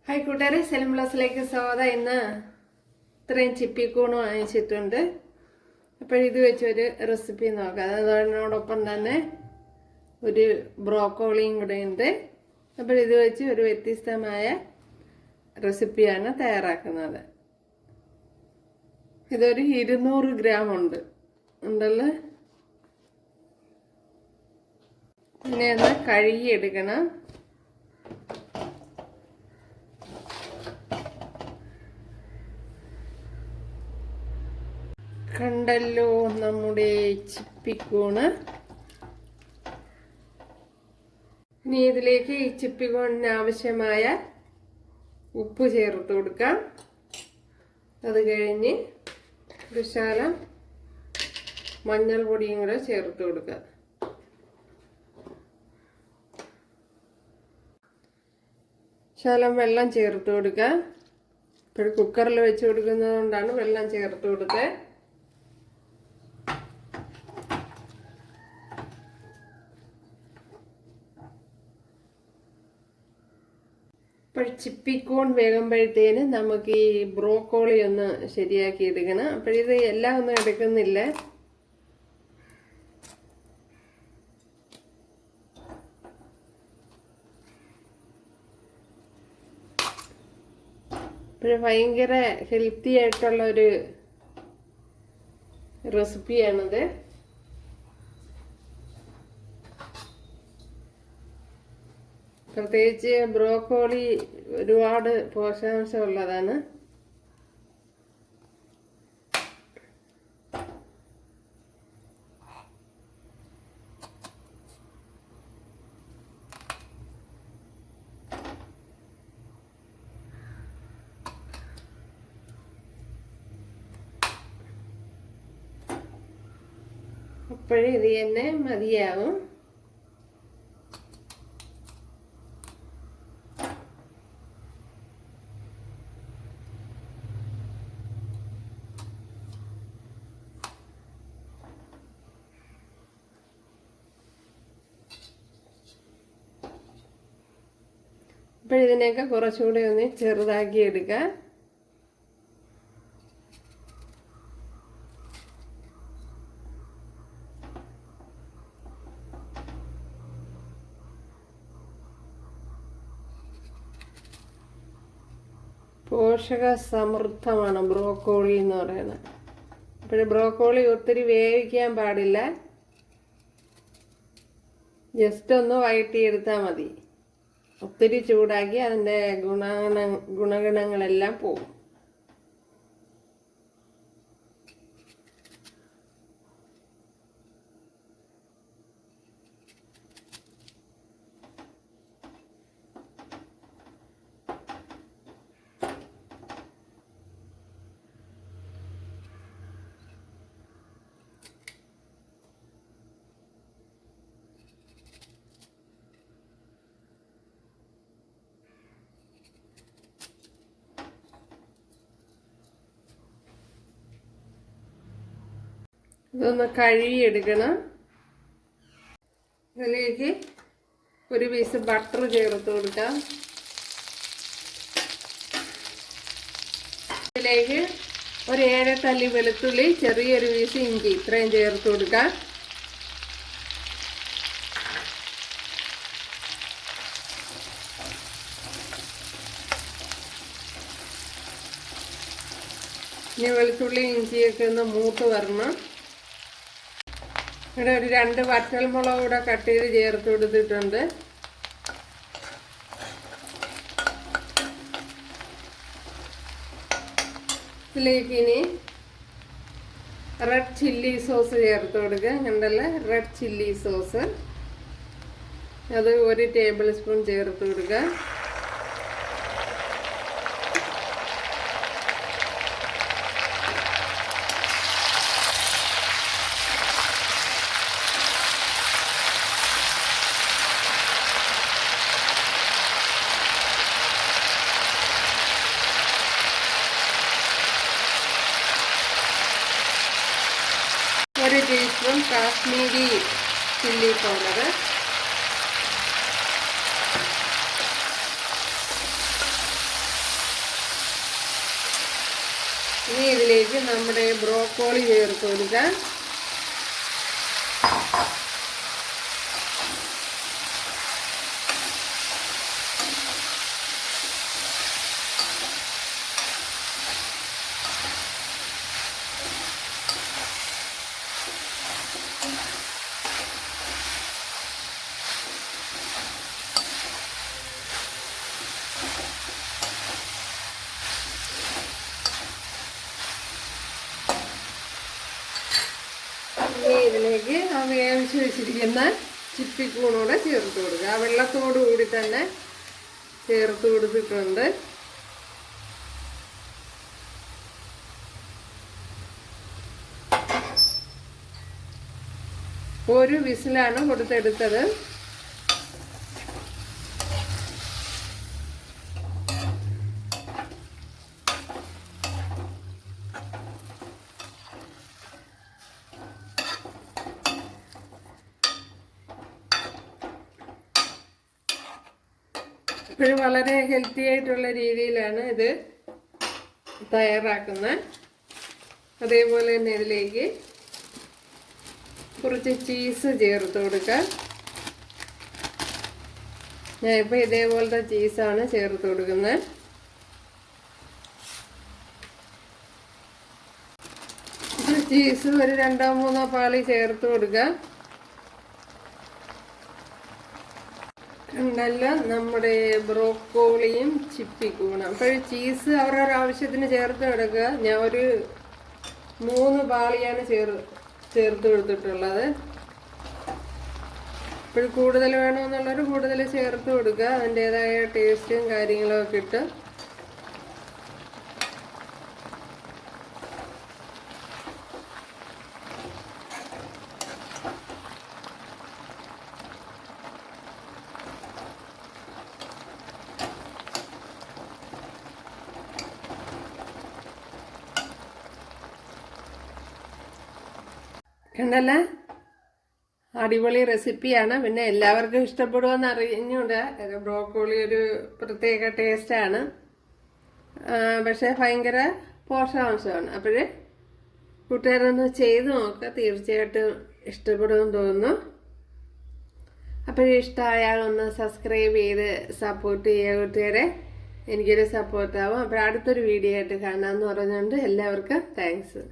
Hi കൂട്ടുകാരെ, സെലിം ബ്ലോസിലേക്ക് സ്വാഗതം. ഇന്ന് ഇത്രയും ചിപ്പിക്കൂണ് വാങ്ങിച്ചിട്ടുണ്ട്. ഇത് വെച്ചൊരു റെസിപ്പി നോക്കാം. അതോടൊപ്പം തന്നെ ഒരു ബ്രോക്കോളിയും കൂടെ ഉണ്ട്. ഇത് വെച്ച് ഒരു വ്യത്യസ്തമായ റെസിപ്പിയാണ് തയ്യാറാക്കുന്നത്. ഇതൊരു 200 ഗ്രാം ഉണ്ടല്ലോ. ഇതിനെ ഒന്ന് കഴുകിയെടുക്കണം. കണ്ടല്ലോ നമ്മുടെ ചിപ്പിക്കൂണ്. ഇനി ഇതിലേക്ക് ഈ ചിപ്പിക്കൂണിന് ആവശ്യമായ ഉപ്പ് ചേർത്ത് കൊടുക്കാം. അത് കഴിഞ്ഞ് ഒരു ശകലം മഞ്ഞൾ പൊടിയും കൂടെ ചേർത്ത് കൊടുക്കാം. ശകലം വെള്ളം ചേർത്ത് കൊടുക്കാം. ഇപ്പോൾ കുക്കറിൽ വെച്ച് കൊടുക്കുന്നത് കൊണ്ടാണ് വെള്ളം ചേർത്ത് കൊടുത്തത്. അപ്പോൾ ചിപ്പിക്കൂൺ വേകുമ്പോഴത്തേന് നമുക്ക് ഈ ബ്രോക്കോളി ഒന്ന് ശരിയാക്കി എടുക്കണം. ഇത് എല്ലാം ഒന്നും എടുക്കുന്നില്ല. ഭയങ്കര ഹെൽത്തി ആയിട്ടുള്ള ഒരു റെസിപ്പിയാണിത്. പ്രത്യേകിച്ച് ബ്രോക്കോളി ഒരുപാട് പോഷകാംശം ഉള്ളതാണ്. അപ്പോഴേ ഇത് തന്നെ മതിയാവും. അപ്പോൾ ഇതിനെയൊക്കെ കുറച്ചുകൂടി ഒന്ന് ചെറുതാക്കി എടുക്കുക. പോഷക സമൃദ്ധമാണ് ബ്രോക്കോളി എന്ന് പറയുന്നത്. അപ്പോൾ ബ്രോക്കോളി ഒത്തിരി വേവിക്കാൻ പാടില്ല. ജസ്റ്റ് ഒന്ന് വഴറ്റിയെടുത്താൽ മതി. ഒത്തിരി ചൂടാക്കി അതിൻ്റെ ഗുണഗണങ്ങളെല്ലാം പോകും. ഇതൊന്ന് കഴുകിയെടുക്കണം. ഇതിലേക്ക് ഒരു പീസ് ബട്ടർ ചേർത്ത് കൊടുക്കാം. ഇതിലേക്ക് ഒരു 7 തല്ലി വെളുത്തുള്ളി, ചെറിയൊരു പീസ് ഇഞ്ചി, ഇത്രയും ചേർത്ത് കൊടുക്കാം. ഇനി വെളുത്തുള്ളി ഇഞ്ചിയൊക്കെ ഒന്ന് മൂത്ത് വരണം. ഇവിടെ ഒരു 2 വറ്റൽമുളക് കൂടെ കട്ട് ചെയ്ത് ചേർത്ത് കൊടുത്തിട്ടുണ്ട്. ഇതിലേക്ക് ഇനി റെഡ് ചില്ലി സോസ് ചേർത്ത് കൊടുക്കുക. കണ്ടല്ലേ, റെഡ് ചില്ലി സോസ്. അത് 1 ടേബിൾ സ്പൂൺ ചേർത്ത് കൊടുക്കുക. ഒരു ടീസ്പൂൺ കാശ്മീരി ചില്ലി പൗഡർ, ഇതിലേക്ക് നമ്മുടെ ബ്രോക്കോളി ചേർത്ത് കൊടുക്കാം. ഇതിലേക്ക് ആ വേവിച്ച് വെച്ചിരിക്കുന്ന ചിപ്പിക്കൂണൂടെ ചേർത്ത് കൊടുക്കുക. ആ വെള്ളത്തോടു കൂടി തന്നെ ചേർത്ത് കൊടുത്തിട്ടുണ്ട്. ഒരു വിസിലാണ് കൊടുത്തെടുത്തത്. ഇപ്പോഴും വളരെ ഹെൽത്തി ആയിട്ടുള്ള രീതിയിലാണ് ഇത് തയ്യാറാക്കുന്നത്. അതേപോലെ തന്നെ ഇതിലേക്ക് കുറച്ച് ചീസ് ചേർത്ത് കൊടുക്കാം. ഞാനിപ്പോൾ ഇതേപോലത്തെ ചീസാണ് ചേർത്ത് കൊടുക്കുന്നത്. ചീസ് ഒരു 2-3 പാളി ചേർത്ത് കൊടുക്കാം. നല്ല നമ്മുടെ ബ്രോക്കോളിയും ചിപ്പിക്കൂണും. അപ്പോൾ ചീസ് അവരവരുടെ ആവശ്യത്തിന് ചേർത്ത് കൊടുക്കുക. ഞാൻ ഒരു 3 പാളിയാണ് ചേർത്ത് കൊടുത്തിട്ടുള്ളത്. ഇപ്പോൾ കൂടുതൽ വേണമെന്നുള്ളവർ കൂടുതൽ ചേർത്ത് കൊടുക്കുക. അതിൻ്റേതായ ടേസ്റ്റും കാര്യങ്ങളും ഒക്കെ ഇട്ട്. കണ്ടല്ല, അടിപൊളി റെസിപ്പിയാണ്. പിന്നെ എല്ലാവർക്കും ഇഷ്ടപ്പെടുമെന്ന് അറിഞ്ഞൂടാ. ബ്രോക്കോളി ഒരു പ്രത്യേക ടേസ്റ്റാണ്, പക്ഷേ ഭയങ്കര പോഷകാംശമാണ്. അപ്പോഴേ കൂട്ടുകാരൊന്ന് ചെയ്ത് നോക്കുക, തീർച്ചയായിട്ടും ഇഷ്ടപ്പെടുമെന്ന് തോന്നുന്നു. അപ്പോഴിഷ്ടമായാൽ ഒന്ന് സബ്സ്ക്രൈബ് ചെയ്ത് സപ്പോർട്ട് ചെയ്യുക കൂട്ടുകാരെ. എനിക്കൊരു സപ്പോർട്ടാവും. അപ്പോൾ അടുത്തൊരു വീഡിയോ ആയിട്ട് കാണാമെന്ന് പറഞ്ഞുകൊണ്ട് എല്ലാവർക്കും താങ്ക്സ്.